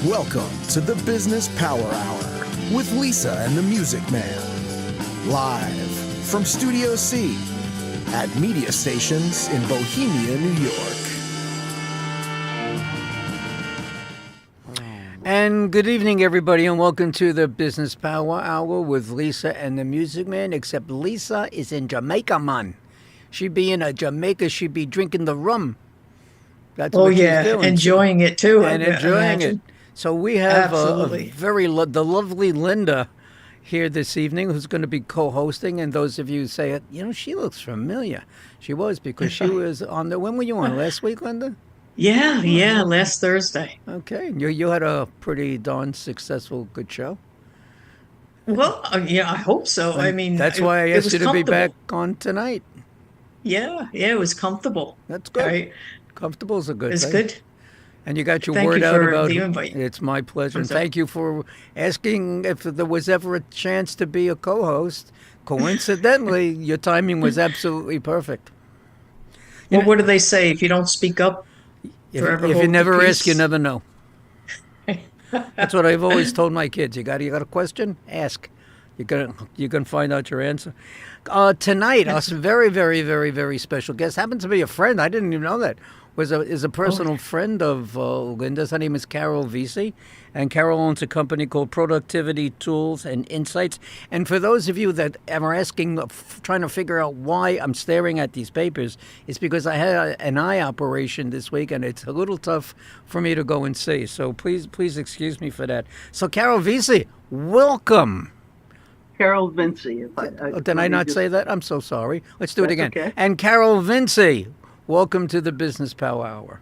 Welcome to the Business Power Hour with Lisa and the Music Man. Live from Studio C at media stations in Bohemia, New York. And good evening, everybody, and welcome to the Business Power Hour with Lisa and the Music Man, except Lisa is in Jamaica, man. She'd be in Jamaica, she'd be drinking the rum. That's what she's doing. Enjoying it too. And enjoying it. So we have Absolutely. the lovely Linda here this evening, who's going to be co-hosting. And those of you who say, she looks familiar. She was, because she was on the. When were you on? Last week, Linda? Yeah, last Thursday. Okay, you had a pretty darn successful, good show. Well, I hope so. I mean, that's why I asked you to be back comfortable. on tonight. Yeah, it was comfortable. That's good. Right? Comfortable is a good It's thing. good. And you got your Thank word you out for about the invite. It's my pleasure. I'm And sorry. thank you for asking if there was ever a chance to be a co-host. Coincidentally, your timing was absolutely perfect. Well, what do they say? If you don't speak up, If forever you hold never your ask, you peace. never know. That's what I've always told my kids. You got a question? Ask. You can find out your answer. Tonight, our very, very, very, very special guest happens to be a friend. I didn't even know that. Is a personal friend of Linda's. Her name is Carol Vesey, and Carol owns a company called Productivity Tools and Insights. And for those of you that are asking, trying to figure out why I'm staring at these papers, it's because I had an eye operation this week, and it's a little tough for me to go and see. So please excuse me for that. So Carol Vesey, welcome. Carol Vinci. Did I not say that? I'm so sorry. Let's do it That's again. okay. And Carol Vinci, welcome to the Business Power Hour.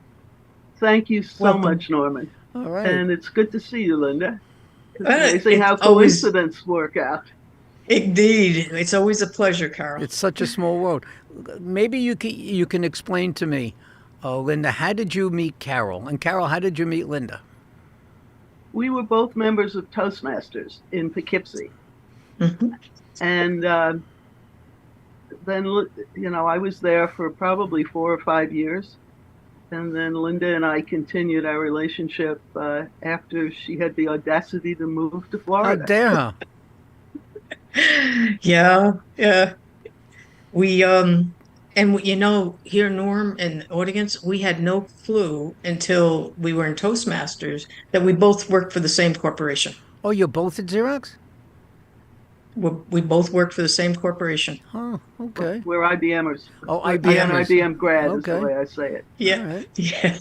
Thank you so Welcome. much, Norman. All right. And it's good to see you, Linda. It's Uh, amazing how it's always- coincidences work out. Indeed, it's always a pleasure, Carol. It's such a small world. Maybe you can explain to me, Linda, how did you meet Carol? And Carol, how did you meet Linda? We were both members of Toastmasters in Poughkeepsie. Mhm. And then, I was there for probably 4 or 5 years. And then Linda and I continued our relationship after she had the audacity to move to How Florida. dare her? Yeah. We here, Norm and audience, we had no clue until we were in Toastmasters that we both worked for the same corporation. Oh, you're both at Xerox? We both worked for the same corporation. Oh, okay. We're IBMers. Oh, I'm an IBMers. IBM grad is Okay. the way I say it. Yeah, All right. yeah.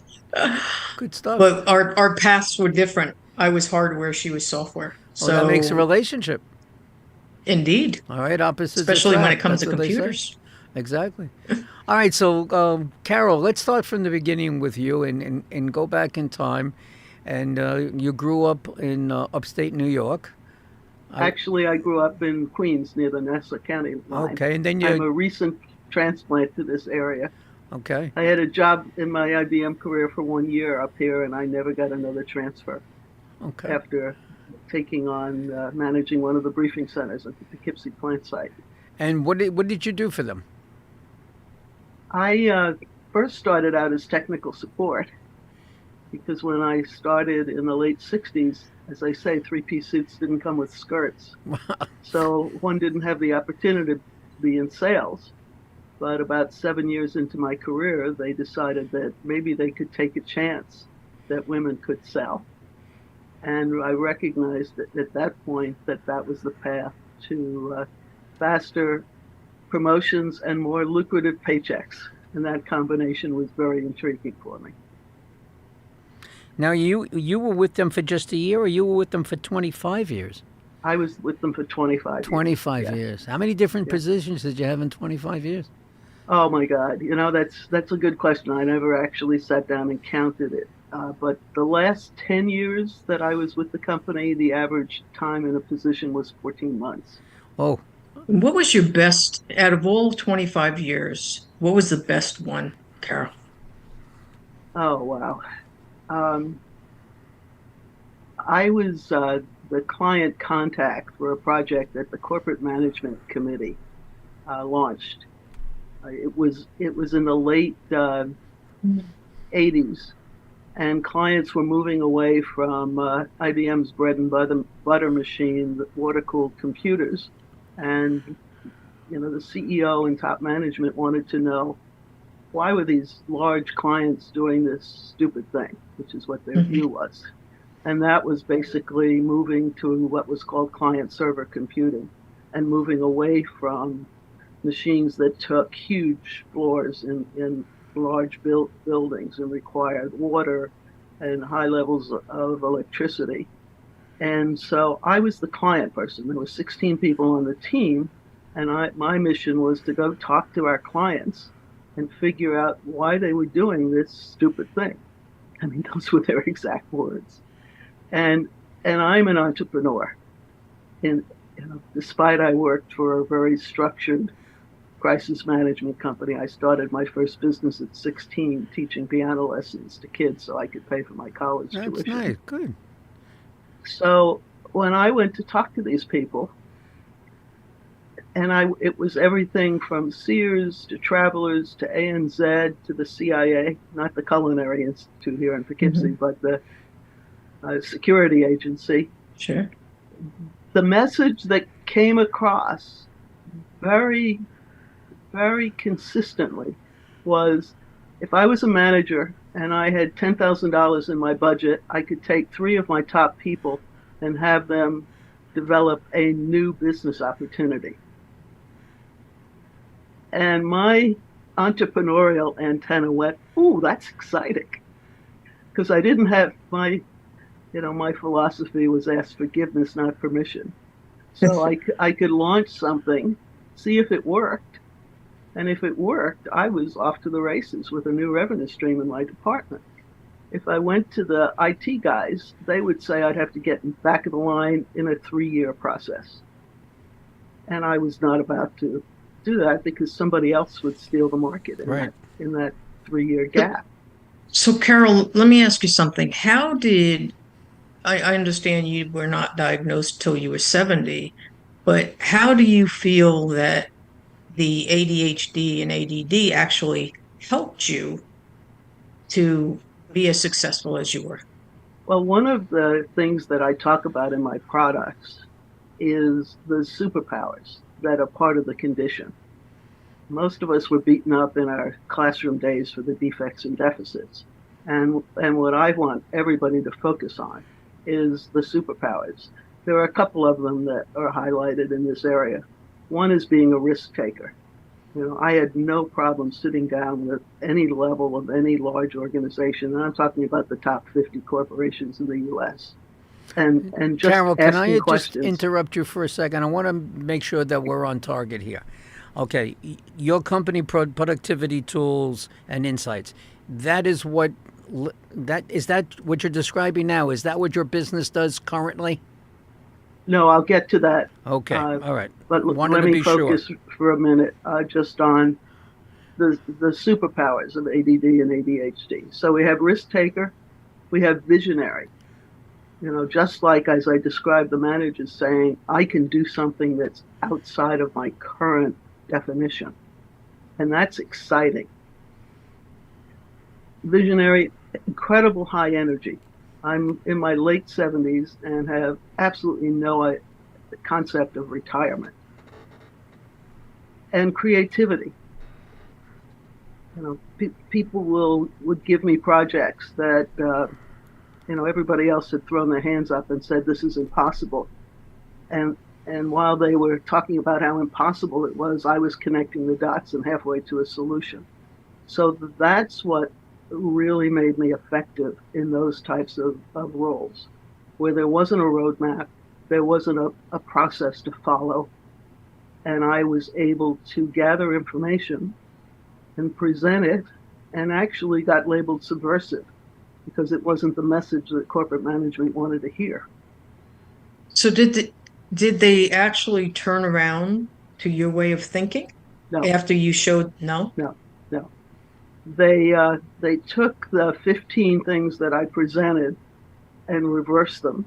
Good stuff. But our paths were different. I was hardware, she was software. So that makes a relationship. Indeed, All right, opposites especially when it attract. comes to That's what they say. computers. Exactly. All right, so Carol, let's start from the beginning with you and go back in time. And you grew up in upstate New York. Actually, I grew up in Queens near the Nassau County line. Okay, and then I'm a you. recent transplant to this area. Okay. I had a job in my IBM career for 1 year up here, and I never got another transfer Okay. after taking on managing one of the briefing centers at the Poughkeepsie plant site. And what did you do for them? I first started out as technical support because when I started in the late 60s, as I say, three-piece suits didn't come with skirts. So one didn't have the opportunity to be in sales. But about 7 years into my career, they decided that maybe they could take a chance that women could sell. And I recognized that at that point that was the path to faster promotions and more lucrative paychecks. And that combination was very intriguing for me. Now you were with them for just a year, or you were with them for 25 years? I was with them for 25 years. 25 Yeah. years. How many different Yeah. positions did you have in 25 years? Oh my God, that's a good question. I never actually sat down and counted it. But the last 10 years that I was with the company, the average time in a position was 14 months. Oh, What was your best, out of all 25 years, what was the best one, Carol? Oh, wow. I was the client contact for a project that the Corporate Management Committee launched. It was in the late 80s, and clients were moving away from IBM's bread and butter machine, the water-cooled computers. And, the CEO and top management wanted to know, why were these large clients doing this stupid thing, which is what their view was. And that was basically moving to what was called client-server computing and moving away from machines that took huge floors in large buildings and required water and high levels of electricity. And so I was the client person. There were 16 people on the team, and my mission was to go talk to our clients and figure out why they were doing this stupid thing. I mean, those were their exact words. And I'm an entrepreneur. And despite I worked for a very structured crisis management company, I started my first business at 16, teaching piano lessons to kids so I could pay for my college tuition. That's nice, good. So when I went to talk to these people, and it was everything from Sears to Travelers to ANZ to the CIA, not the Culinary Institute here in Poughkeepsie, but the security agency. Sure. The message that came across very, very consistently was, if I was a manager and I had $10,000 in my budget, I could take 3 of my top people and have them develop a new business opportunity. And my entrepreneurial antenna went, ooh, that's exciting. Because I didn't have my philosophy was ask forgiveness, not permission. So I could launch something, see if it worked. And if it worked, I was off to the races with a new revenue stream in my department. If I went to the IT guys, they would say I'd have to get in back of the line in a 3-year process. And I was not about to do that because somebody else would steal the market in that 3-year gap. So, Carol, let me ask you something. How did I understand you were not diagnosed till you were 70, but how do you feel that the ADHD and ADD actually helped you to be as successful as you were? Well, one of the things that I talk about in my products is the superpowers that are part of the condition. Most of us were beaten up in our classroom days for the defects and deficits. And what I want everybody to focus on is the superpowers. There are a couple of them that are highlighted in this area. One is being a risk taker. I had no problem sitting down with any level of any large organization, and I'm talking about the top 50 corporations in the U.S. And just Carol, can I questions. just interrupt you for a second? I want to make sure that we're on target here. Okay, your company, Productivity Tools and Insights, is that what you're describing now? Is that what your business does currently? No, I'll get to that. Okay, all right. But let me focus for a minute just on the superpowers of ADD and ADHD. So we have risk taker, we have visionary. Just like as I described the managers saying, I can do something that's outside of my current definition. And that's exciting. Visionary, incredible high energy. I'm in my late 70s and have absolutely no concept of retirement. And creativity. People would give me projects that everybody else had thrown their hands up and said this is impossible. And while they were talking about how impossible it was, I was connecting the dots and halfway to a solution. So that's what really made me effective in those types of roles, where there wasn't a roadmap, there wasn't a process to follow, and I was able to gather information and present it, and actually got labeled subversive because it wasn't the message that corporate management wanted to hear. So did they actually turn around to your way of thinking? No. After you showed no? No. They took the 15 things that I presented and reversed them.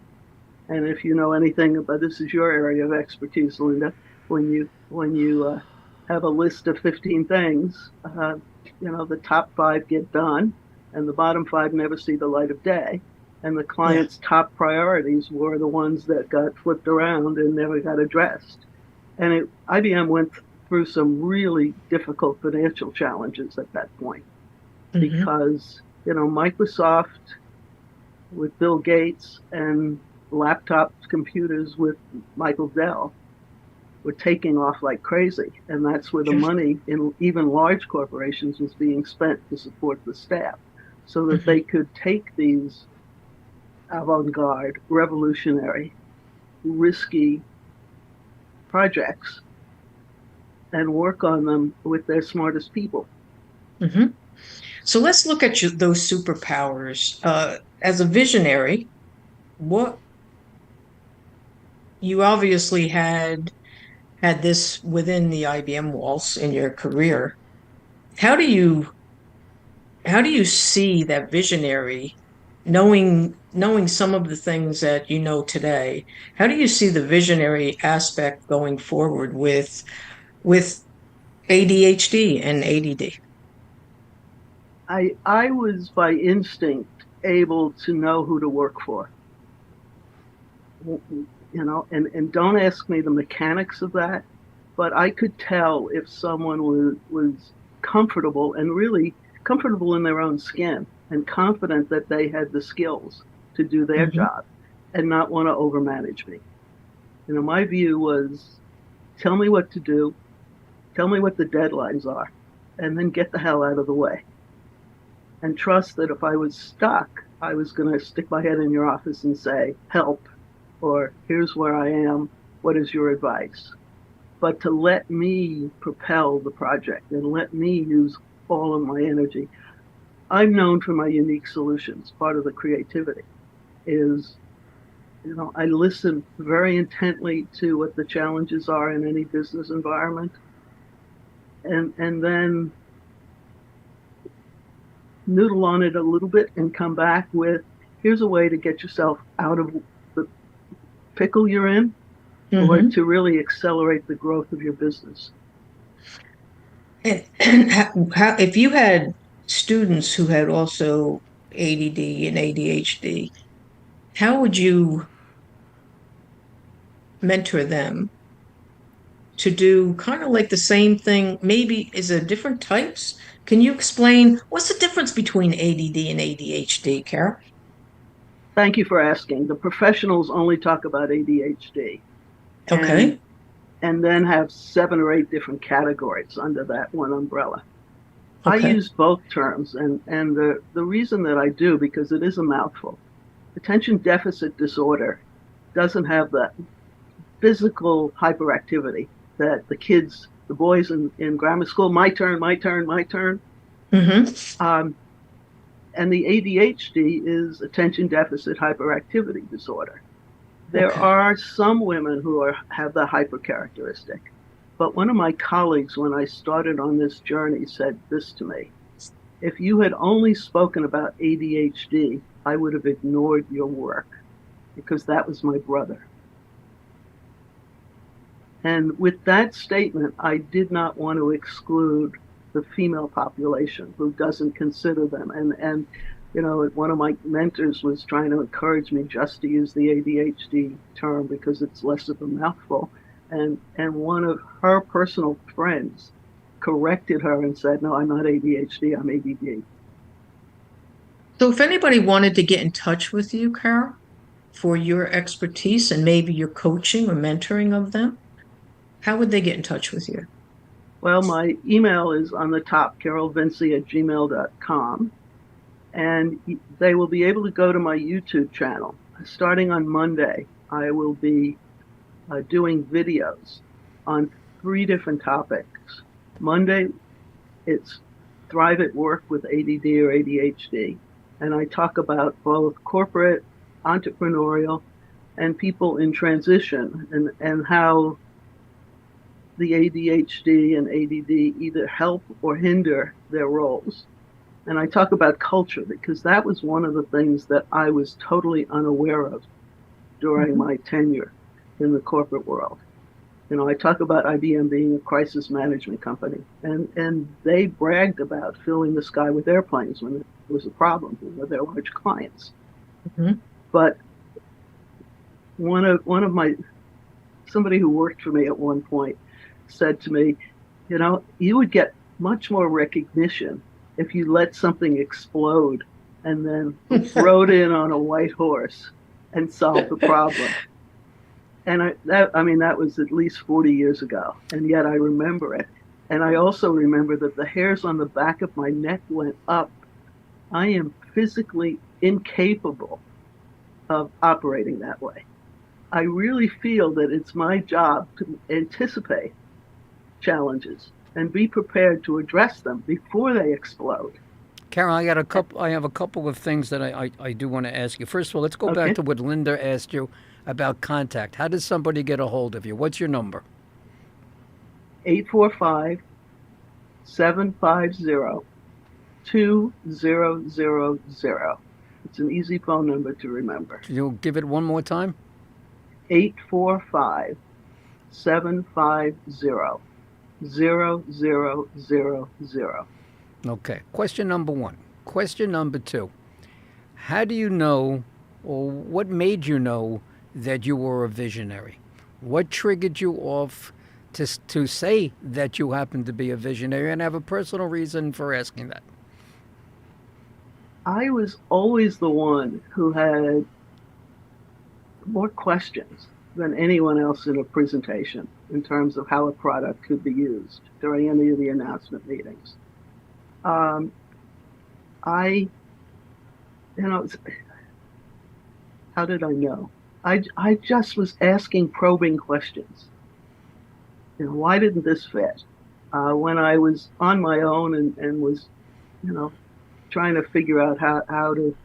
And if you know anything about, this is your area of expertise, Linda, when you have a list of 15 things, the top 5 get done, and the bottom 5 never see the light of day. And the client's top priorities were the ones that got flipped around and never got addressed. And IBM went through some really difficult financial challenges at that point because, Microsoft with Bill Gates and laptop computers with Michael Dell were taking off like crazy. And that's where the money in even large corporations was being spent to support the staff so that they could take these avant-garde, revolutionary, risky projects and work on them with their smartest people. So let's look at those superpowers. As a visionary, what you obviously had this within the IBM walls in your career. How do you see that visionary, knowing some of the things that you know today? How do you see the visionary aspect going forward with ADHD and ADD? I was by instinct able to know who to work for. And don't ask me the mechanics of that, but I could tell if someone was comfortable and really comfortable in their own skin and confident that they had the skills to do their job and not want to overmanage me. My view was, tell me what to do, tell me what the deadlines are, and then get the hell out of the way. And trust that if I was stuck, I was going to stick my head in your office and say, help, or here's where I am, what is your advice? But to let me propel the project and let me use all of my energy. I'm known for my unique solutions. Part of the creativity is, I listen very intently to what the challenges are in any business environment. And then noodle on it a little bit and come back with, here's a way to get yourself out of the pickle you're in, or to really accelerate the growth of your business. And how, if you had students who had also ADD and ADHD, how would you mentor them to do kind of like the same thing? Maybe is there different types? Can you explain what's the difference between ADD and ADHD, Carol? Thank you for asking. The professionals only talk about ADHD. Okay. And then have 7 or 8 different categories under that one umbrella. Okay. I use both terms, and the reason that I do, because it is a mouthful. Attention deficit disorder doesn't have that physical hyperactivity that the boys in grammar school, my turn. And the ADHD is attention deficit hyperactivity disorder. There are some women who have the hyper characteristic. But one of my colleagues, when I started on this journey, said this to me: if you had only spoken about ADHD, I would have ignored your work, because that was my brother. And with that statement, I did not want to exclude the female population who doesn't consider them. And one of my mentors was trying to encourage me just to use the ADHD term because it's less of a mouthful. And one of her personal friends corrected her and said, no, I'm not ADHD, I'm ADD. So if anybody wanted to get in touch with you, Carol, for your expertise and maybe your coaching or mentoring of them, how would they get in touch with you? Well, my email is on the top, carolvinci@gmail.com. And they will be able to go to my YouTube channel. Starting on Monday, I will be doing videos on 3 different topics. Monday, it's Thrive at Work with ADD or ADHD. And I talk about both corporate, entrepreneurial, and people in transition, and how the ADHD and ADD either help or hinder their roles. And I talk about culture because that was one of the things that I was totally unaware of during my tenure in the corporate world. I talk about IBM being a crisis management company, and they bragged about filling the sky with airplanes when there was a problem with their large clients. Mhm. But one of my somebody who worked for me at one point said to me, you would get much more recognition if you let something explode and then rode in on a white horse and solved the problem. And that was at least 40 years ago, and yet I remember it. And I also remember that the hairs on the back of my neck went up. I am physically incapable of operating that way. I really feel that it's my job to anticipate challenges and be prepared to address them before they explode. Carol, I have a couple of things that I do want to ask you. First of all, let's go Okay. back to what Linda asked you about contact. How does somebody get a hold of you? What's your number? 845-750-2000. It's an easy phone number to remember. You'll give it one more time? 845-750-0000. Okay. Question number one. Question number two. How do you know, or what made you know that you were a visionary? What triggered you off to say that you happen to be a visionary, and have a personal reason for asking that? I was always the one who had more questions than anyone else in a presentation in terms of how a product could be used during any of the announcement meetings. How did I know? I just was asking probing questions. Why didn't this fit? When I was on my own and was, trying to figure out how to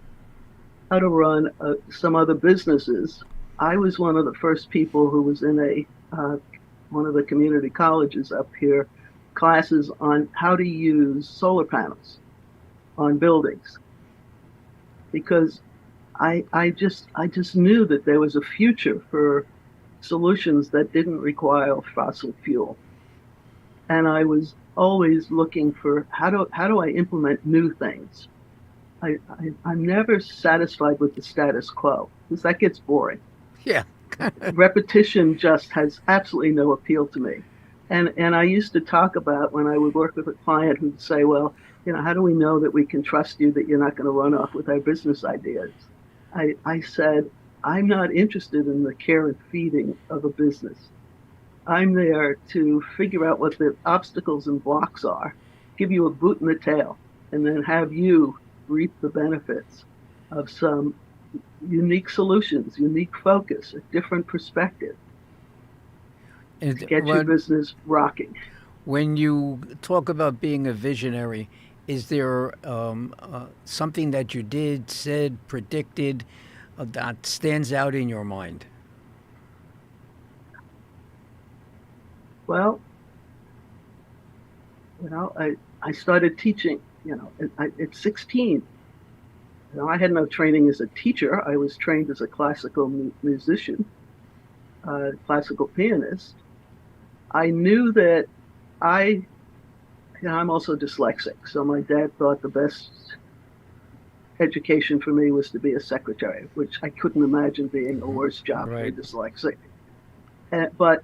run some other businesses, I was one of the first people who was in one of the community colleges up here, classes on how to use solar panels on buildings, because I just knew that there was a future for solutions that didn't require fossil fuel, and I was always looking for how do I implement new things. I'm never satisfied with the status quo, because that gets boring. Yeah. Repetition just has absolutely no appeal to me. And I used to talk about when I would work with a client who'd say, well, how do we know that we can trust you, that you're not going to run off with our business ideas? I said, I'm not interested in the care and feeding of a business. I'm there to figure out what the obstacles and blocks are, give you a boot in the tail, and then have you reap the benefits of some unique solutions, unique focus, a different perspective. Get your business rocking. When you talk about being a visionary, is there something that you did, said, predicted that stands out in your mind? Well, I started teaching, at 16. I had no training as a teacher. I was trained as a classical musician, classical pianist. I knew that I'm also dyslexic, so my dad thought the best education for me was to be a secretary, which I couldn't imagine being a worse job for a dyslexic. But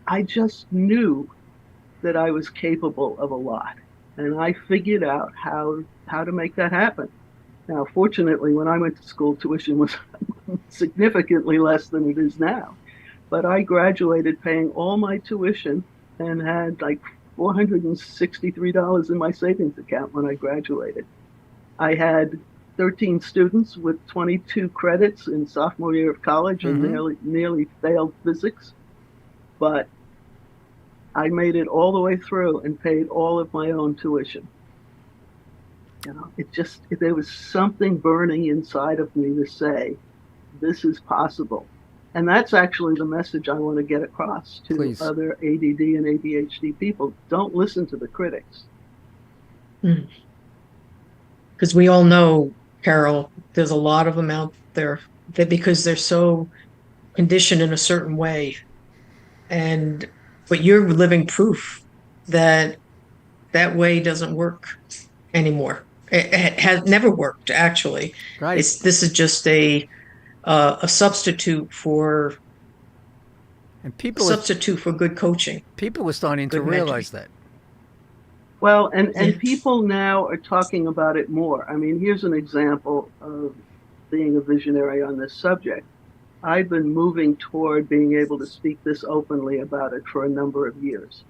I just knew that I was capable of a lot, and I figured out how to make that happen. Now, fortunately, when I went to school, tuition was significantly less than it is now. But I graduated paying all my tuition and had like $463 in my savings account when I graduated. I had 13 students with 22 credits in sophomore year of college and nearly failed physics. But I made it all the way through and paid all of my own tuition. There was something burning inside of me to say, this is possible. And that's actually the message I want to get across to other ADD and ADHD people. Don't listen to the critics. Because we all know, Carol, there's a lot of them out there that because they're so conditioned in a certain way, and but you're living proof that that way doesn't work anymore. It has never worked, actually. Right. This is just a substitute for And good coaching, people were starting to good mentoring. realize that. Well, and Yeah. people now are talking about it more. I mean, here's an example of being a visionary on this subject. I've been moving toward being able to speak this openly about it for a number of years.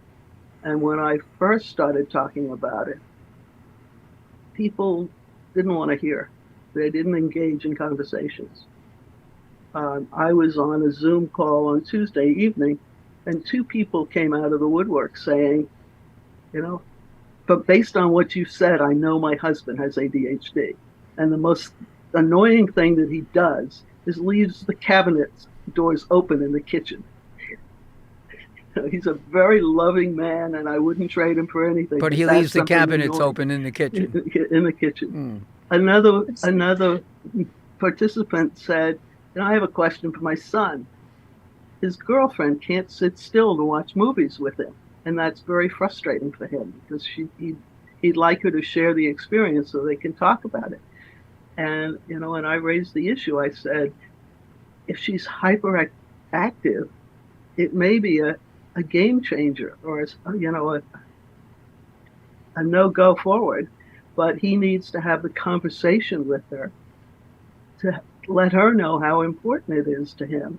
And when I first started talking about it, people didn't want to hear. They didn't engage in conversations. I was on a Zoom call on Tuesday evening, and two people came out of the woodwork saying, you know, but based on what you said, I know my husband has ADHD. And the most annoying thing that he does is leaves the cabinet doors open in the kitchen. He's a very loving man, and I wouldn't trade him for anything. But he that's leaves the something cabinets annoying. open in the kitchen. In the kitchen. Another participant said, I have a question for my son. His girlfriend can't sit still to watch movies with him, and that's very frustrating for him because he'd like her to share the experience so they can talk about it. And and I raised the issue. I said, if she's hyperactive, it may be a game changer or a no-go forward, but he needs to have the conversation with her to let her know how important it is to him.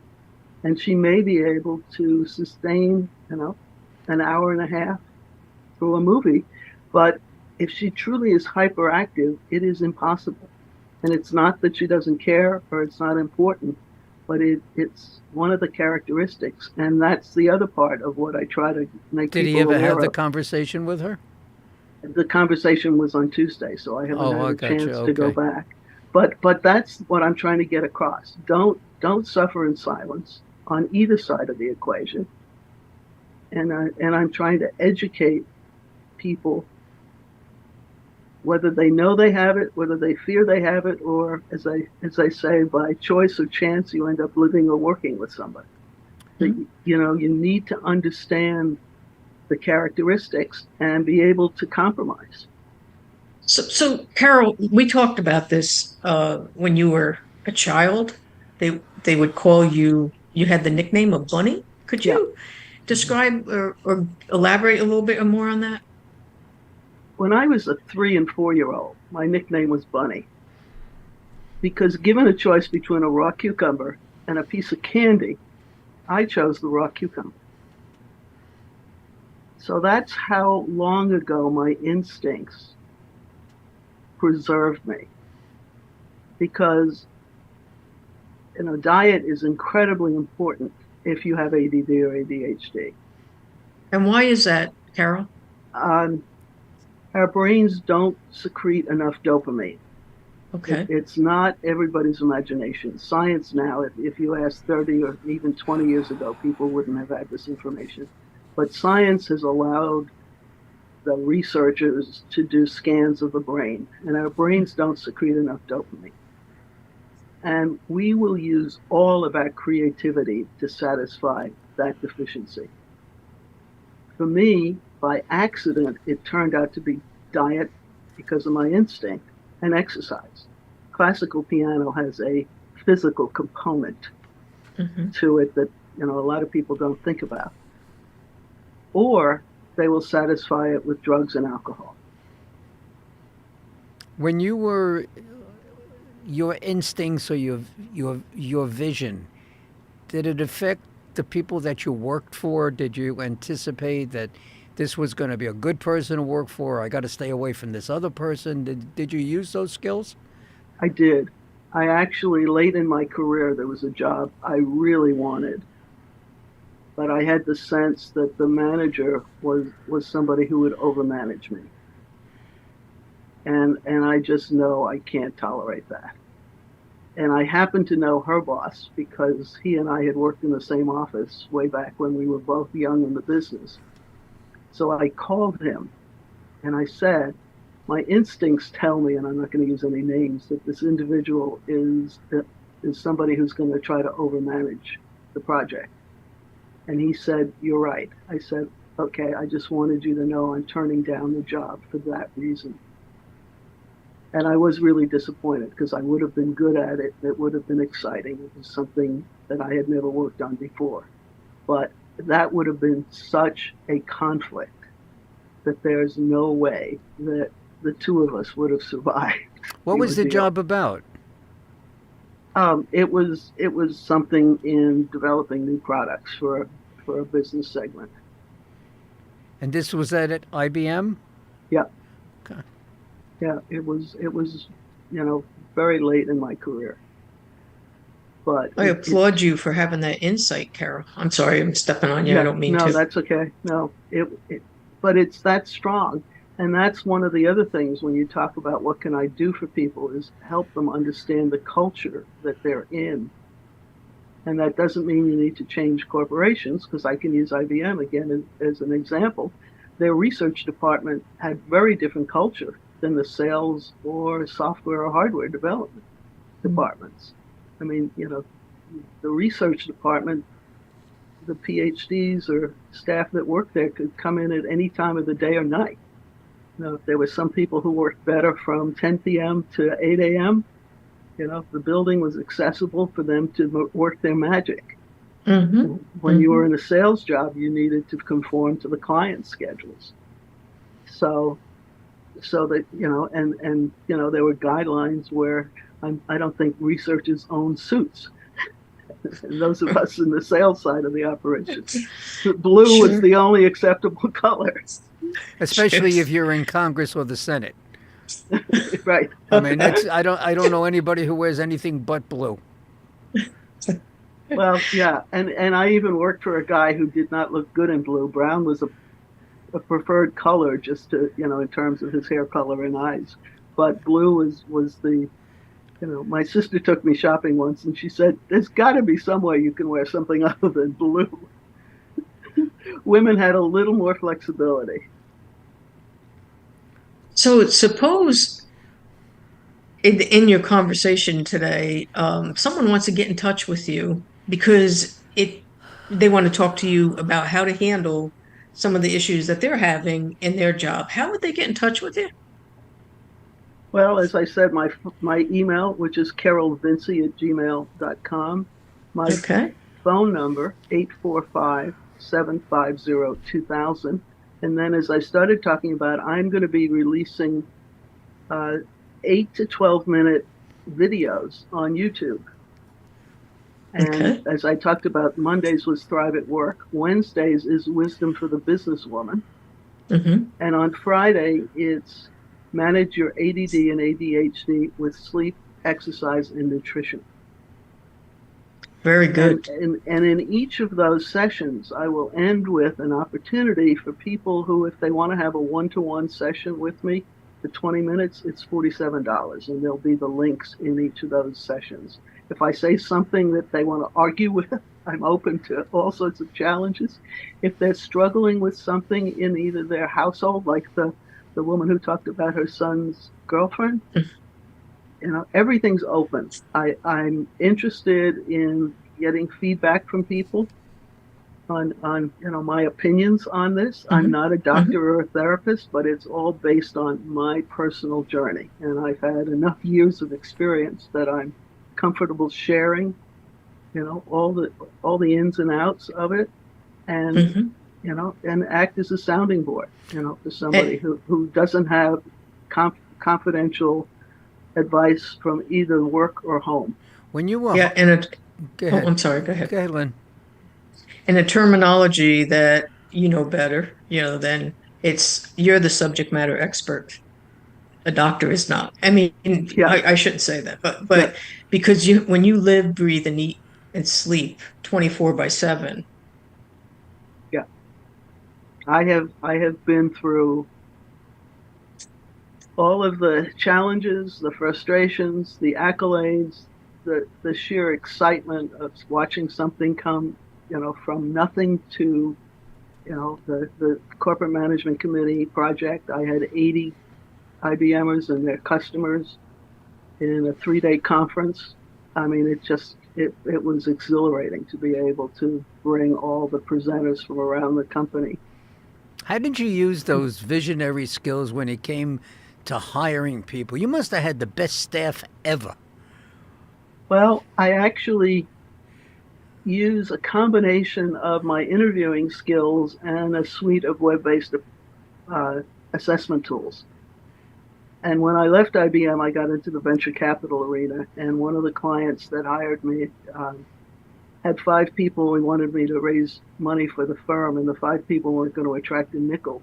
And she may be able to sustain, an hour and a half through a movie. But if she truly is hyperactive, it is impossible. And it's not that she doesn't care or it's not important, but it's one of the characteristics. And that's the other part of what I try to make Did people he ever aware have the of. conversation with her? The conversation was on Tuesday, so I haven't had a gotcha. chance to go back. But that's what I'm trying to get across. Don't suffer in silence on either side of the equation. And I'm trying to educate people, whether they know they have it, whether they fear they have it, or as I say, by choice or chance, you end up living or working with somebody. Mm-hmm. You need to understand the characteristics and be able to compromise. So Carol, we talked about this when you were a child. They would call you. You had the nickname of Bunny. Could you describe or elaborate a little bit more on that? When I was a 3 and 4 year old, my nickname was Bunny, because given a choice between a raw cucumber and a piece of candy, I chose the raw cucumber. So that's how long ago my instincts preserved me, because diet is incredibly important if you have ADD or ADHD. And why is that, Carol? Our brains don't secrete enough dopamine. Okay. It's not everybody's imagination. Science now, if you ask 30 or even 20 years ago, people wouldn't have had this information. But science has allowed the researchers to do scans of the brain, and our brains don't secrete enough dopamine. And we will use all of our creativity to satisfy that deficiency. For me, by accident, it turned out to be diet because of my instinct and exercise. Classical piano has a physical component to it that a lot of people don't think about. Or they will satisfy it with drugs and alcohol. When you were, your instincts or your vision, did it affect the people that you worked for? Did you anticipate that this was going to be a good person to work for? I got to stay away from this other person. Did you use those skills? I did. I actually, late in my career, there was a job I really wanted. But I had the sense that the manager was somebody who would overmanage me. And I just know I can't tolerate that. And I happen to know her boss because he and I had worked in the same office way back when we were both young in the business. So I called him and I said, my instincts tell me, and I'm not going to use any names, that this individual is somebody who's going to try to overmanage the project. And he said, "You're right." I said, "Okay, I just wanted you to know I'm turning down the job for that reason." And I was really disappointed because I would have been good at it. It would have been exciting. It was something that I had never worked on before. But that would have been such a conflict that there's no way that the two of us would have survived. What was the job about? It was something in developing new products for a business segment. And this was at IBM? Yeah. Okay. Yeah, it was very late in my career. But I applaud you for having that insight, Carol. I'm sorry, I'm stepping on you. Yeah, I don't mean no, to. that's okay. No, but it's that strong. And that's one of the other things when you talk about what can I do for people is help them understand the culture that they're in. And that doesn't mean you need to change corporations, because I can use IBM again as an example. Their research department had very different culture than the sales or software or hardware development departments. I mean, the research department, the PhDs or staff that work there could come in at any time of the day or night. If there were some people who worked better from 10 p.m. to 8 a.m., the building was accessible for them to work their magic. Mm-hmm. When you were in a sales job, you needed to conform to the client's schedules. So that, and there were guidelines where I don't think researchers own suits. And those of us in the sales side of the operation, blue was the only acceptable color. Especially if you're in Congress or the Senate. Right. I mean, I don't know anybody who wears anything but blue. Well, yeah, and I even worked for a guy who did not look good in blue. Brown was a preferred color, just to in terms of his hair color and eyes. But blue was the my sister took me shopping once, and she said, "There's got to be some way you can wear something other than blue." Women had a little more flexibility. So suppose in your conversation today, someone wants to get in touch with you because they want to talk to you about how to handle some of the issues that they're having in their job. How would they get in touch with you? Well, as I said, my email, which is carolvinci@gmail.com. My phone number, 845-750-2000. And then as I started talking about, I'm going to be releasing 8 to 12-minute videos on YouTube. And as I talked about, Mondays was Thrive at Work. Wednesdays is Wisdom for the Businesswoman. Mm-hmm. And on Friday, it's Manage Your ADD and ADHD with Sleep, Exercise, and Nutrition. Very good. And in each of those sessions, I will end with an opportunity for people who, if they want to have a one-to-one session with me for 20 minutes, it's $47. And there'll be the links in each of those sessions. If I say something that they want to argue with, I'm open to all sorts of challenges. If they're struggling with something in either their household, like the woman who talked about her son's girlfriend, everything's open. I'm interested in getting feedback from people on my opinions on this. Mm-hmm. I'm not a doctor or a therapist, but it's all based on my personal journey. And I've had enough years of experience that I'm comfortable sharing, all the ins and outs of it, and and act as a sounding board, for somebody who doesn't have confidential advice from either work or home. When you go ahead. I'm sorry. Go ahead. Go ahead, Lynn. In a terminology that you know better, then you're the subject matter expert. A doctor is not. I mean, I shouldn't say that, but because when you live, breathe, and eat and sleep 24/7. Yeah, I have been through all of the challenges, the frustrations, the accolades, the sheer excitement of watching something come, from nothing to, the corporate management committee project. I had 80 IBMers and their customers in a 3-day conference. I mean, it just it was exhilarating to be able to bring all the presenters from around the company. How did you use those visionary skills when it came to hiring people? You must have had the best staff ever. Well, I actually use a combination of my interviewing skills and a suite of web-based assessment tools. And when I left IBM, I got into the venture capital arena, and one of the clients that hired me had 5 people and wanted me to raise money for the firm, and the 5 people weren't going to attract a nickel.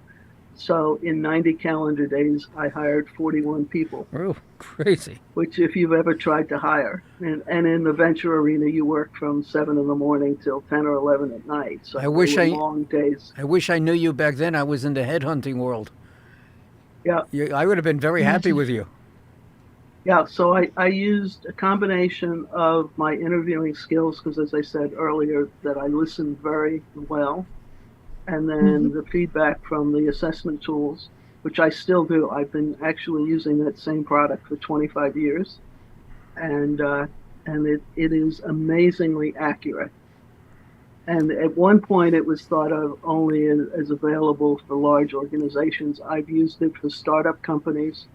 So in 90 calendar days, I hired 41 people. Oh, crazy. Which, if you've ever tried to hire, and in the venture arena, you work from 7 in the morning till 10 or 11 at night. So long days. I wish I knew you back then. I was in the headhunting world. Yeah. I would have been very happy with you. Yeah, so I used a combination of my interviewing skills, because as I said earlier, that I listened very well, and then the feedback from the assessment tools, which I still do. I've been actually using that same product for 25 years, and it is amazingly accurate. And at one point, it was thought of only as available for large organizations. I've used it for startup companies.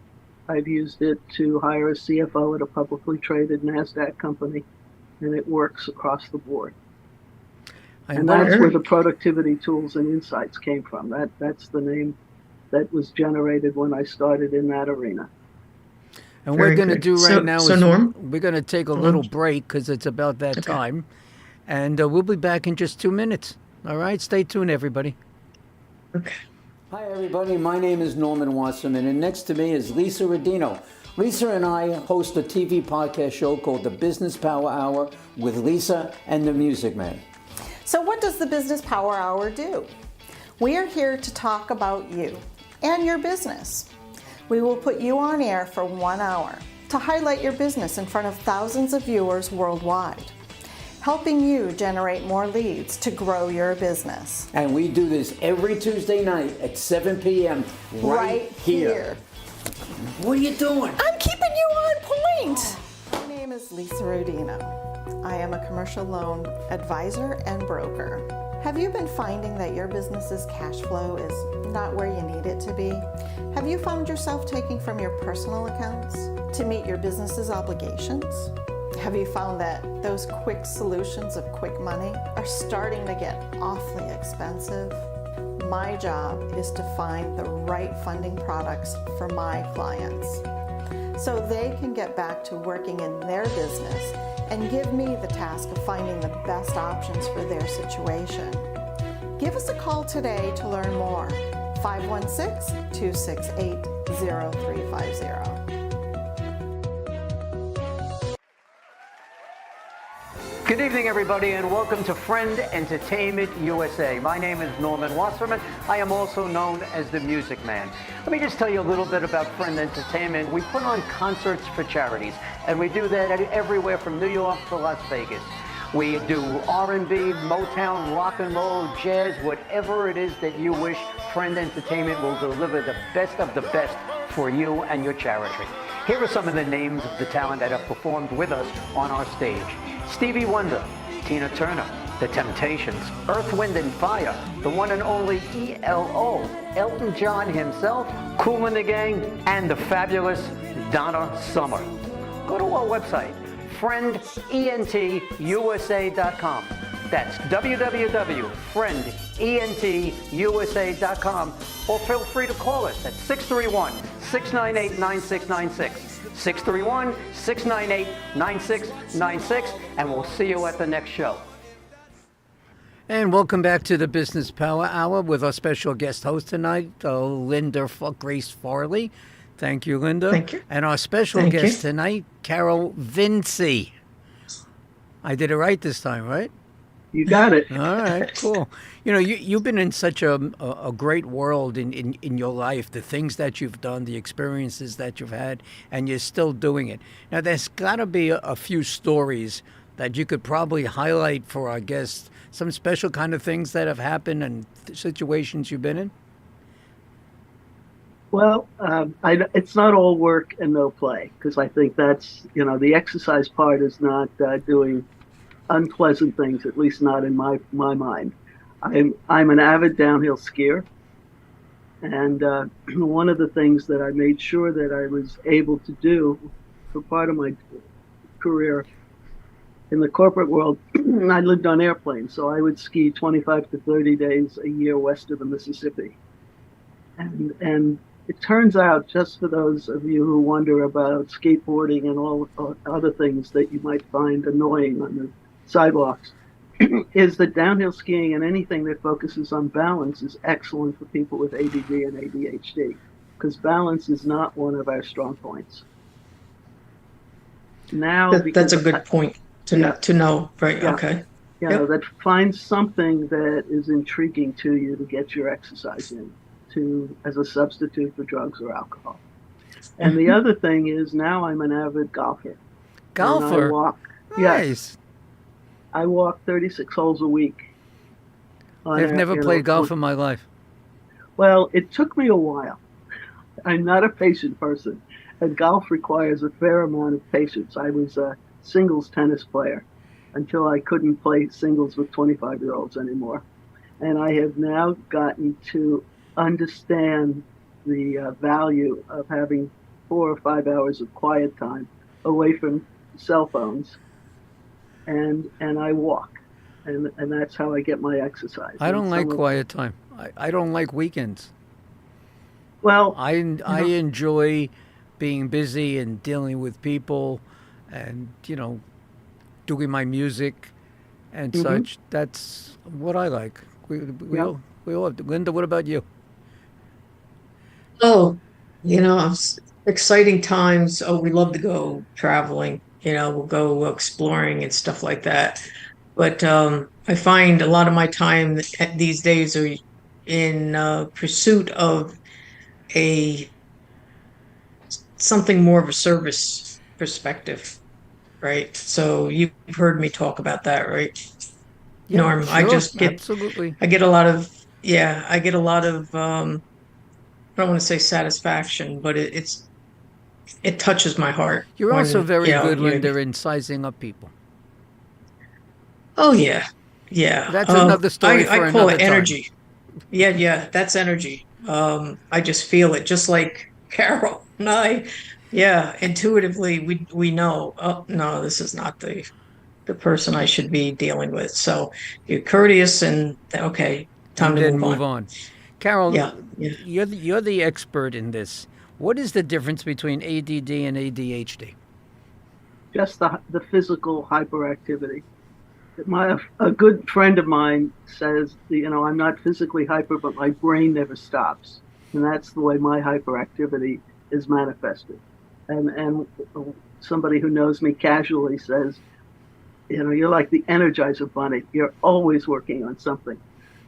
I've used it to hire a CFO at a publicly traded NASDAQ company, and it works across the board. And that's where the productivity tools and insights came from. That's the name that was generated when I started in that arena. And we're going to do now is Norm, we're going to take a little break because it's about that time. And we'll be back in just 2 minutes. All right? Stay tuned, everybody. Okay. Hi, everybody. My name is Norman Wasserman, and next to me is Lisa Rodino. Lisa and I host a TV podcast show called The Business Power Hour with Lisa and the Music Man. So what does the Business Power Hour do? We are here to talk about you and your business. We will put you on air for 1 hour to highlight your business in front of thousands of viewers worldwide, helping you generate more leads to grow your business. And we do this every Tuesday night at 7 p.m. right here. What are you doing? I'm keeping you on point. My name is Lisa Rodino. I am a commercial loan advisor and broker. Have you been finding that your business's cash flow is not where you need it to be? Have you found yourself taking from your personal accounts to meet your business's obligations? Have you found that those quick solutions of quick money are starting to get awfully expensive? My job is to find the right funding products for my clients so they can get back to working in their business and give me the task of finding the best options for their situation. Give us a call today to learn more. 516-268-0350. Good evening, everybody, and welcome to Friend Entertainment USA. My name is Norman Wasserman. I am also known as the Music Man. Let me just tell you a little bit about Friend Entertainment. We put on concerts for charities, and we do that everywhere from New York to Las Vegas. We do R&B, Motown, rock and roll, jazz, whatever it is that you wish. Friend Entertainment will deliver the best of the best for you and your charity. Here are some of the names of the talent that have performed with us on our stage. Stevie Wonder, Tina Turner, The Temptations, Earth, Wind and Fire, the one and only ELO, Elton John himself, Kool and the Gang, and the fabulous Donna Summer. Go to our website, friendentusa.com. That's www.friendentusa.com, or feel free to call us at 631-698-9696. 631-698-9696, and we'll see you at the next show. And welcome back to the Business Power Hour with our special guest host tonight, Linda Grace Farley. Thank you, Linda. Thank you. And our special guest tonight, Carol Vinci. I did it right this time, right? You got it. All right, cool. You know, you've been in such a great world in your life, the things that you've done, the experiences that you've had, and you're still doing it. Now, there's got to be a few stories that you could probably highlight for our guests, some special kind of things that have happened and situations you've been in? Well, it's not all work and no play, because I think that's, the exercise part is not doing unpleasant things, at least not in my mind. I'm an avid downhill skier, and one of the things that I made sure that I was able to do for part of my career in the corporate world, I lived on airplanes, so I would ski 25 to 30 days a year west of the Mississippi. And it turns out, just for those of you who wonder about skateboarding and all other things that you might find annoying on the sidewalks, is that downhill skiing and anything that focuses on balance is excellent for people with ADD and ADHD, because balance is not one of our strong points. Now, that's a good point to know, right? Yeah. Okay. You know, that find something that is intriguing to you to get your exercise in, as a substitute for drugs or alcohol. And the other thing is, now I'm an avid golfer. Golfer? I walk, nice. Yes, I walk 36 holes a week. I've never played golf in my life. Well, it took me a while. I'm not a patient person, and golf requires a fair amount of patience. I was a singles tennis player until I couldn't play singles with 25-year-olds anymore. And I have now gotten to understand the value of having 4 or 5 hours of quiet time away from cell phones, and I walk, and that's how I get my exercise. I don't like quiet time. I don't like weekends. Well, I enjoy being busy and dealing with people, and doing my music and such. That's what I like. We all Linda, what about you? Oh, exciting times. Oh, we love to go traveling. We'll go exploring and stuff like that. But I find a lot of my time these days are in pursuit of something more of a service perspective, right? So you've heard me talk about that, right, Norm? Sure, I just absolutely. I get a lot of I don't want to say satisfaction, but it touches my heart. You're also very good, you know, Linda, in sizing up people. Oh yeah, yeah. That's another story for I call another it time. energy. Yeah, that's energy. I just feel it, just like Carol and I. Yeah, intuitively we know. Oh no, this is not the person I should be dealing with. So you're courteous and okay, time And to then move on. Carol, Yeah. you're the expert in this. What is the difference between ADD and ADHD? just the physical hyperactivity. A good friend of mine says, I'm not physically hyper, but my brain never stops. And that's the way my hyperactivity is manifested. And somebody who knows me casually says, you're like the Energizer Bunny. You're always working on something.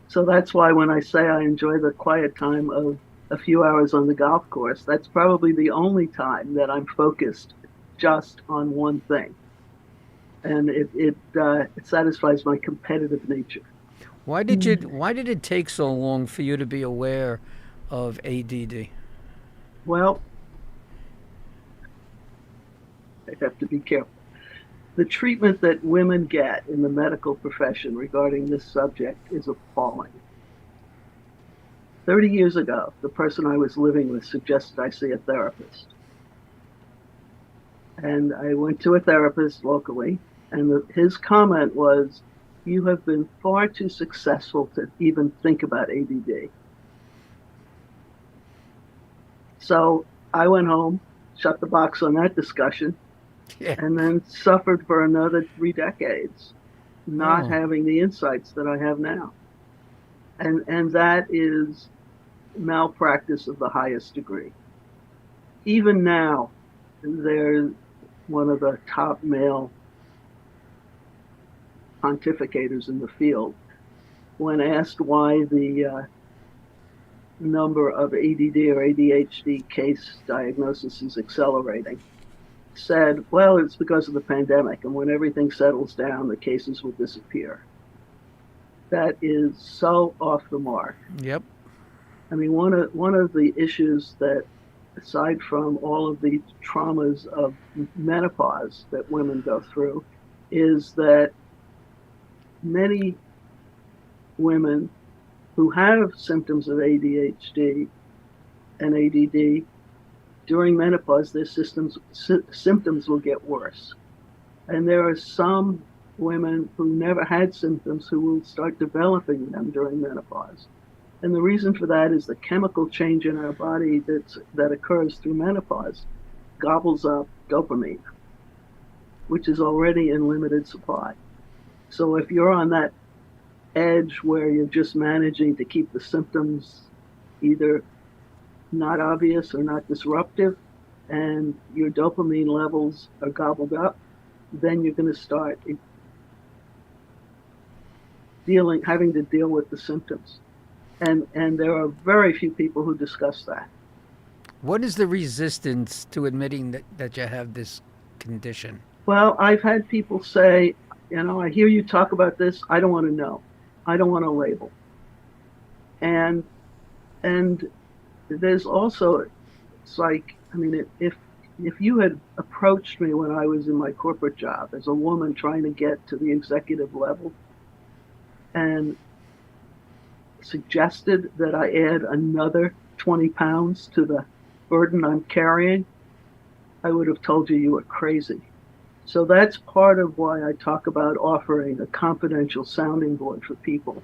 So that's why when I say I enjoy the quiet time of a few hours on the golf course, that's probably the only time that I'm focused just on one thing. And it satisfies my competitive nature. Why did it take so long for you to be aware of ADD? Well, I have to be careful. The treatment that women get in the medical profession regarding this subject is appalling. 30 years ago, the person I was living with suggested I see a therapist. And I went to a therapist locally, and his comment was, "You have been far too successful to even think about ADD." So I went home, shut the box on that discussion, and then suffered for another 3 decades, not having the insights that I have now. And that is malpractice of the highest degree. Even now, there's one of the top male pontificators in the field, when asked why the number of ADD or ADHD case diagnosis is accelerating, said, well, it's because of the pandemic, and when everything settles down, the cases will disappear. That is so off the mark. Yep. I mean, one of the issues that, aside from all of the traumas of menopause that women go through, is that many women who have symptoms of ADHD and ADD during menopause, their symptoms will get worse. And there are some women who never had symptoms who will start developing them during menopause. And the reason for that is the chemical change in our body that occurs through menopause gobbles up dopamine, which is already in limited supply. So if you're on that edge where you're just managing to keep the symptoms either not obvious or not disruptive, and your dopamine levels are gobbled up, then you're going to start having to deal with the symptoms. And there are very few people who discuss that. What is the resistance to admitting that you have this condition? Well, I've had people say, I hear you talk about this. I don't want to know. I don't want to label. And there's also, it's like, if you had approached me when I was in my corporate job as a woman trying to get to the executive level and suggested that I add another 20 pounds to the burden I'm carrying, I would have told you were crazy. So that's part of why I talk about offering a confidential sounding board for people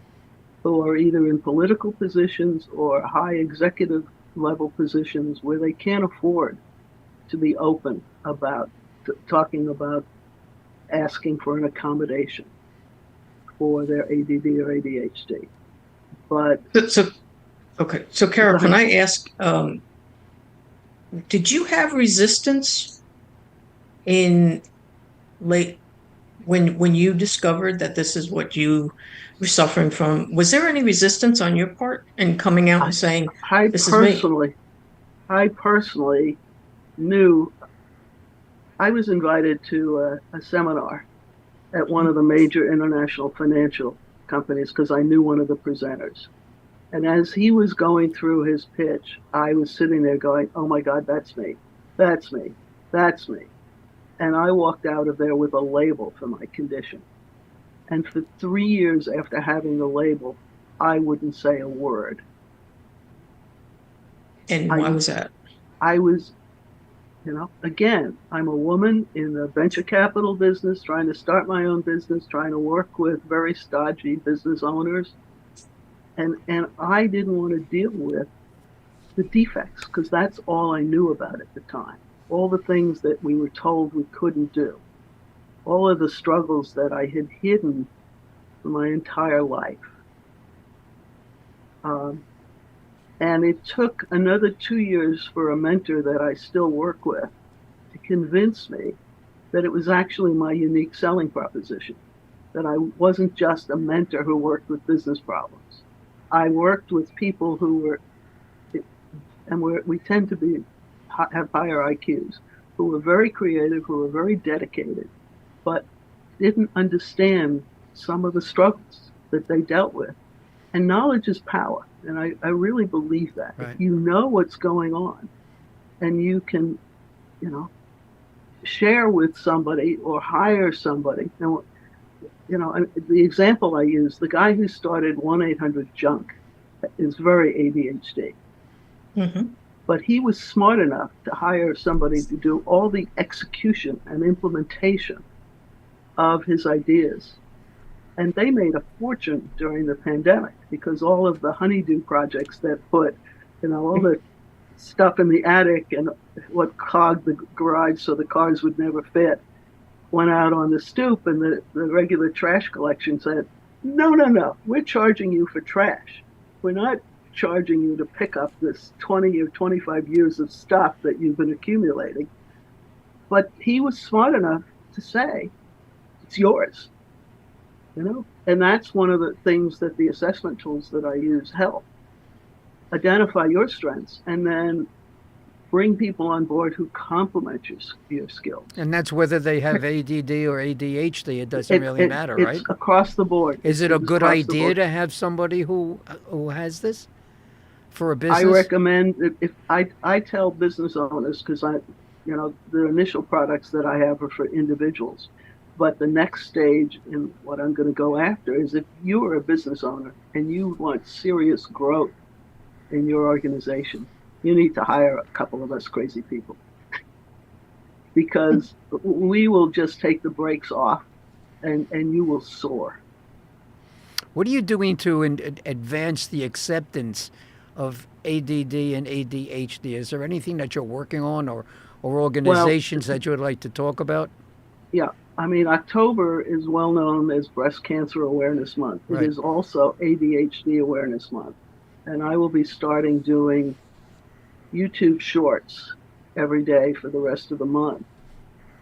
who are either in political positions or high executive level positions where they can't afford to be open about talking about asking for an accommodation for their ADD or ADHD. But so Carol, can I ask, did you have resistance in when you discovered that this is what you were suffering from? Was there any resistance on your part in coming out and saying, "This is me"? I personally knew. I was invited to a seminar at one of the major international financial companies because I knew one of the presenters. And as he was going through his pitch, I was sitting there going, "Oh my God, that's me. That's me. That's me." And I walked out of there with a label for my condition. And for 3 years after having the label, I wouldn't say a word. And why was that? I was, again, I'm a woman in the venture capital business, trying to start my own business, trying to work with very stodgy business owners. And I didn't want to deal with the defects because that's all I knew about at the time. All the things that we were told we couldn't do. All of the struggles that I had hidden for my entire life. And it took another 2 years for a mentor that I still work with to convince me that it was actually my unique selling proposition, that I wasn't just a mentor who worked with business problems. I worked with people who were, and we tend to have higher IQs, who were very creative, who were very dedicated, but didn't understand some of the struggles that they dealt with. And knowledge is power. And I really believe that. Right. If you know what's going on and you can, share with somebody or hire somebody. And, the example I use, the guy who started 1-800-JUNK is very ADHD. Mm-hmm. But he was smart enough to hire somebody to do all the execution and implementation of his ideas. And they made a fortune during the pandemic because all of the honeydew projects that put, all the stuff in the attic and what clogged the garage so the cars would never fit went out on the stoop, and the regular trash collection said, no, we're charging you for trash. We're not charging you to pick up this 20 or 25 years of stuff that you've been accumulating. But he was smart enough to say, it's yours. And that's one of the things that the assessment tools that I use help. Identify your strengths and then bring people on board who complement your skills. And that's whether they have ADD or ADHD. It doesn't really matter, right? It's across the board. Is it a good idea to have somebody who has this for a business? I recommend, if I tell business owners, because the initial products that I have are for individuals. But the next stage in what I'm going to go after is if you are a business owner and you want serious growth in your organization, you need to hire a couple of us crazy people because we will just take the brakes off and you will soar. What are you doing to advance the acceptance of ADD and ADHD? Is there anything that you're working on or organizations that you would like to talk about? Yeah. I mean, October is well known as Breast Cancer Awareness Month. Right. It is also ADHD Awareness Month. And I will be starting doing YouTube shorts every day for the rest of the month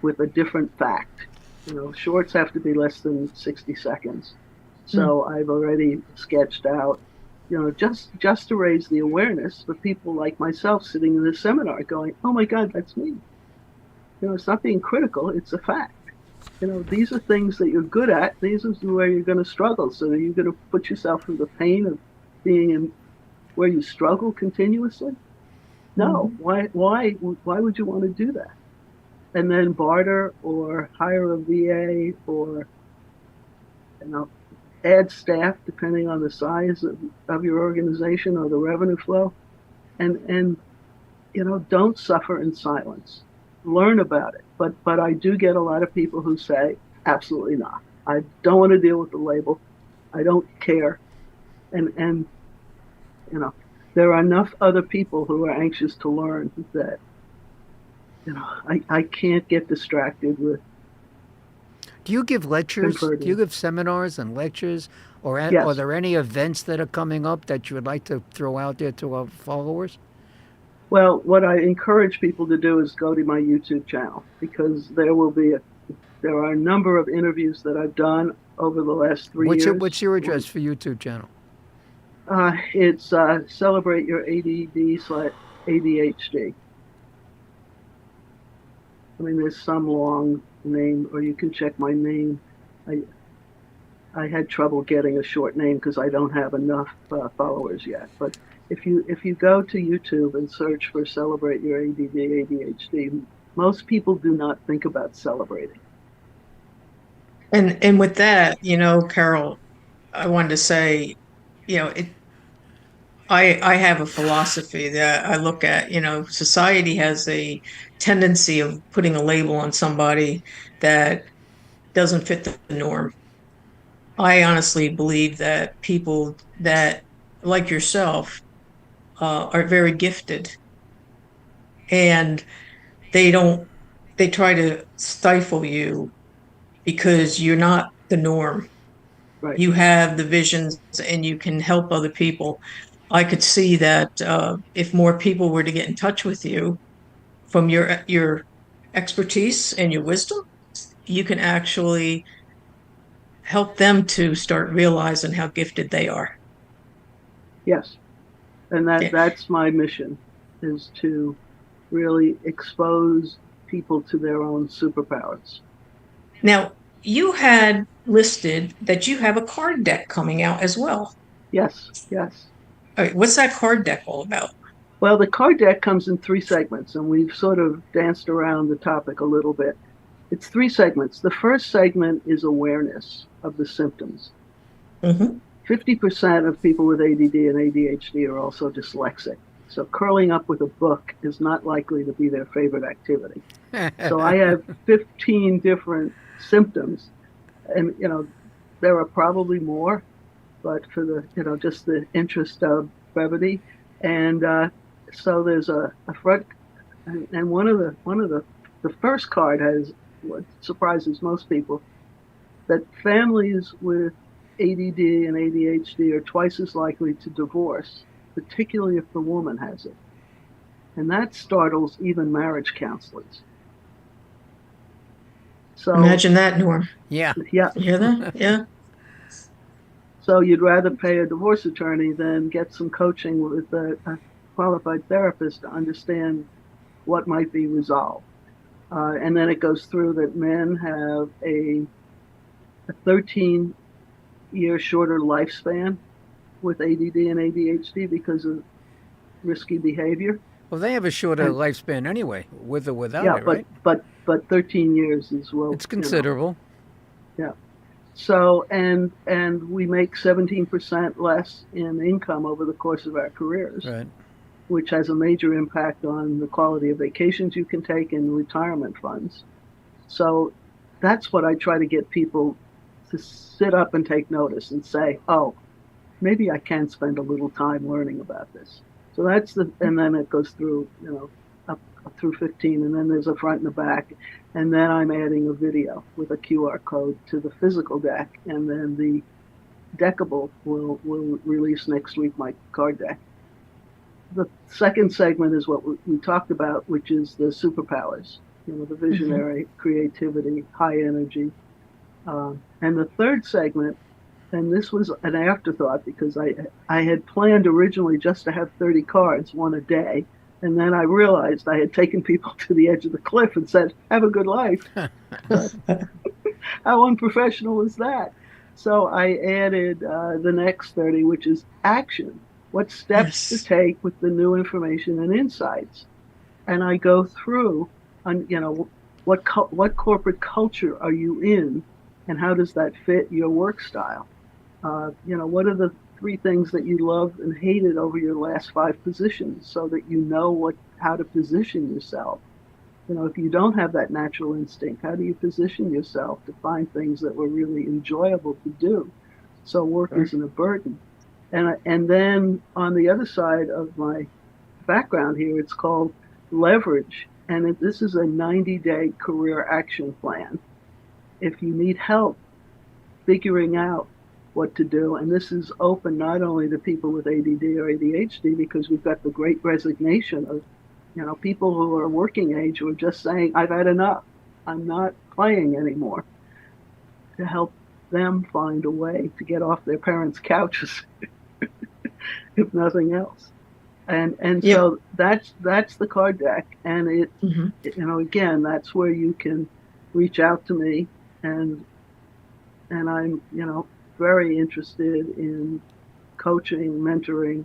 with a different fact. You know, shorts have to be less than 60 seconds. So I've already sketched out, you know, just to raise the awareness for people like myself sitting in this seminar going, oh my God, that's me. You know, it's not being critical, it's a fact. You know, these are things that you're good at. These are where you're going to struggle. So are you going to put yourself through the pain of being in where you struggle continuously? No. Why would you want to do that? And then barter or hire a VA or, you know, add staff depending on the size of your organization or the revenue flow. And you know, don't suffer in silence. Learn about it. But I do get a lot of people who say, absolutely not. I don't want to deal with the label. I don't care. And you know, there are enough other people who are anxious to learn that, you know, I can't get distracted with. Do you give lectures? Converting. Do you give seminars and lectures? Or Yes. are there any events that are coming up that you would like to throw out there to our followers? Well, what I encourage people to do is go to my YouTube channel because there are a number of interviews that I've done over the last 3 years. What's your address for YouTube channel? It's Celebrate Your ADD/ADHD. I mean, there's some long name, or you can check my name. I had trouble getting a short name because I don't have enough followers yet. But if you go to YouTube and search for Celebrate Your ADD/ADHD, most people do not think about celebrating. And with that, you know, Carol, I wanted to say, you know, I have a philosophy that I look at, you know, society has a tendency of putting a label on somebody that doesn't fit the norm. I honestly believe that people that, like yourself, are very gifted and they try to stifle you because you're not the norm. Right. You have the visions and you can help other people. I could see that if more people were to get in touch with you from your expertise and your wisdom, you can actually help them to start realizing how gifted they are. Yes. And Yeah. that's my mission, is to really expose people to their own superpowers. Now, you had listed that you have a card deck coming out as well. Yes, yes. All right, what's that card deck all about? Well, the card deck comes in 3 segments, and we've sort of danced around the topic a little bit. It's 3 segments. The first segment is awareness of the symptoms. Mm-hmm. 50% of people with ADD and ADHD are also dyslexic. So curling up with a book is not likely to be their favorite activity. So I have 15 different symptoms, and you know, there are probably more, but for the, you know, just the interest of brevity, and so there's a front, and one of the first card has what surprises most people, that families with ADD and ADHD are twice as likely to divorce, particularly if the woman has it, and that startles even marriage counselors. So Imagine that, Norm. Yeah. yeah, You hear that? Yeah. so you'd rather pay a divorce attorney than get some coaching with a qualified therapist to understand what might be resolved. And then it goes through that men have a 13-year shorter lifespan with ADD and ADHD because of risky behavior. Well, they have a shorter lifespan anyway, with or without it, right? but 13 years is, well, It's considerable. Yeah. So, and we make 17% less in income over the course of our careers, Right. which has a major impact on the quality of vacations you can take and retirement funds. So that's what I try to get people to sit up and take notice and say, oh, maybe I can spend a little time learning about this. So that's and then it goes through, up through 15, and then there's a front and a back. And then I'm adding a video with a QR code to the physical deck. And then the deckable will release next week, my card deck. The second segment is what we talked about, which is the superpowers, the visionary, creativity, high energy. And the third segment, and this was an afterthought because I had planned originally just to have 30 cards, one a day. And then I realized I had taken people to the edge of the cliff and said, have a good life. How unprofessional is that? So I added the next 30, which is action. What steps to take with the new information and insights? And I go through, what corporate culture are you in, and how does that fit your work style? What are the 3 things that you loved and hated over your last 5 positions, so that you know how to position yourself? If you don't have that natural instinct, how do you position yourself to find things that were really enjoyable to do, so work isn't a burden? And then on the other side of my background here, it's called leverage, and this is a 90-day career action plan. If you need help figuring out what to do, and this is open not only to people with ADD or ADHD, because we've got the great resignation of people who are working age who are just saying, I've had enough, I'm not playing anymore, to help them find a way to get off their parents' couches, if nothing else. And so that's the card deck, and it again, that's where you can reach out to me, and I'm very interested in coaching, mentoring,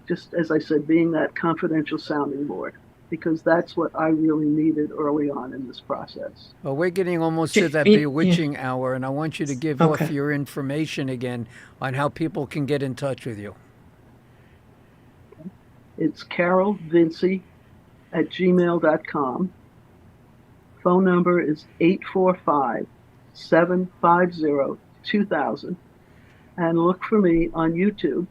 just as I said, being that confidential sounding board, because that's what I really needed early on in this process. Well, we're getting almost to that bewitching hour, and I want you to give off your information again on how people can get in touch with you. It's carolvinci@gmail.com. Phone number is 845-750-2000. And look for me on YouTube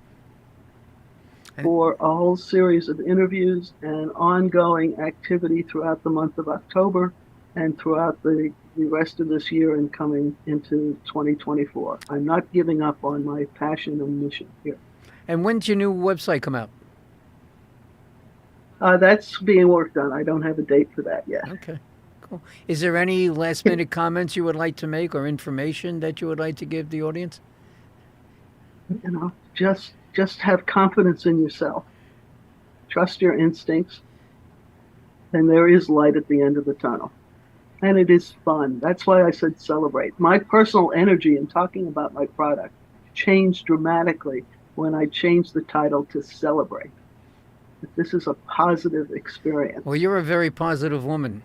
for a whole series of interviews and ongoing activity throughout the month of October and throughout the rest of this year and coming into 2024. I'm not giving up on my passion and mission here. And when's your new website come out? That's being worked on. I don't have a date for that yet. Okay, cool. Is there any last minute comments you would like to make or information that you would like to give the audience? Just have confidence in yourself. Trust your instincts. And there is light at the end of the tunnel. And it is fun. That's why I said celebrate. My personal energy in talking about my product changed dramatically when I changed the title to Celebrate. This is a positive experience. Well, you're a very positive woman.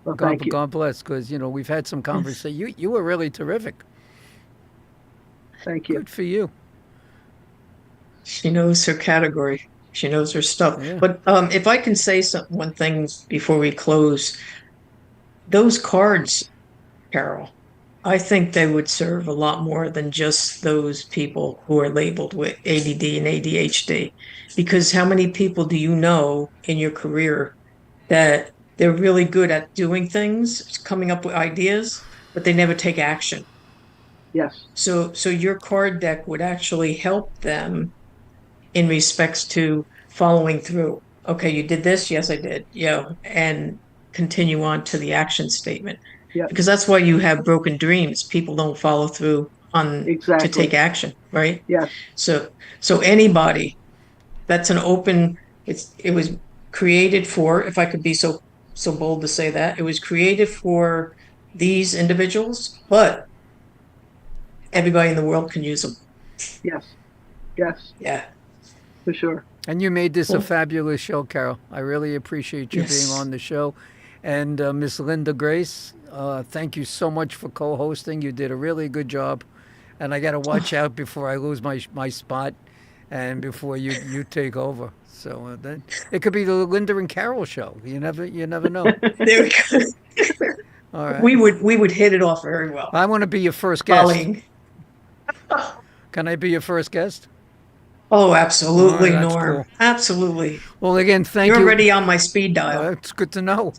Well, thank you. God bless, because, we've had some conversation. You were really terrific. Thank you. Good for you. She knows her category. She knows her stuff. Yeah. But if I can say one thing before we close, those cards, Carol, I think they would serve a lot more than just those people who are labeled with ADD and ADHD. Because how many people do you know in your career that they're really good at doing things, coming up with ideas, but they never take action? Yes. So your card deck would actually help them in respects to following through. Okay, you did this? Yes, I did. And continue on to the action statement. Yeah. Because that's why you have broken dreams. People don't follow through on Exactly. to take action, right? Yes. So anybody, that's an open. It was created for. If I could be so bold to say that, it was created for these individuals, but everybody in the world can use them. Yes. Yeah. For sure. And you made this a fabulous show, Carol. I really appreciate you being on the show. And Miss Linda Grace, thank you so much for co-hosting. You did a really good job. And I got to watch out before I lose my spot and before you take over. So then it could be the Linda and Carol show. You never know. There we go. All right. We would hit it off very well. I want to be your first guest. Colleen. Can I be your first guest? Oh, absolutely, Oh, that's Norm. cool. Absolutely. Well, again, thank You're you. already on my speed dial. It's good to know.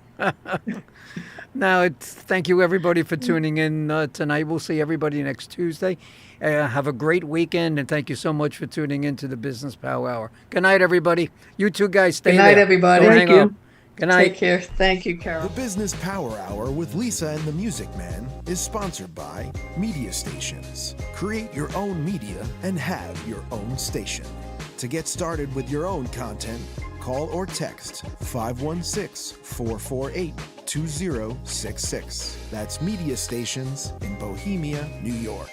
Now, thank you everybody for tuning in tonight. We'll see everybody next Tuesday. Have a great weekend, and thank you so much for tuning in to the Business Power Hour. Good night, everybody. You two guys stay Good night, there. everybody. Don't Thank hang you. up. Good night. Take care. Thank you, Carol. The Business Power Hour with Lisa and the Music Man is sponsored by Media Stations. Create your own media and have your own station. To get started with your own content, call or text 516-448-2066. That's Media Stations in Bohemia, New York.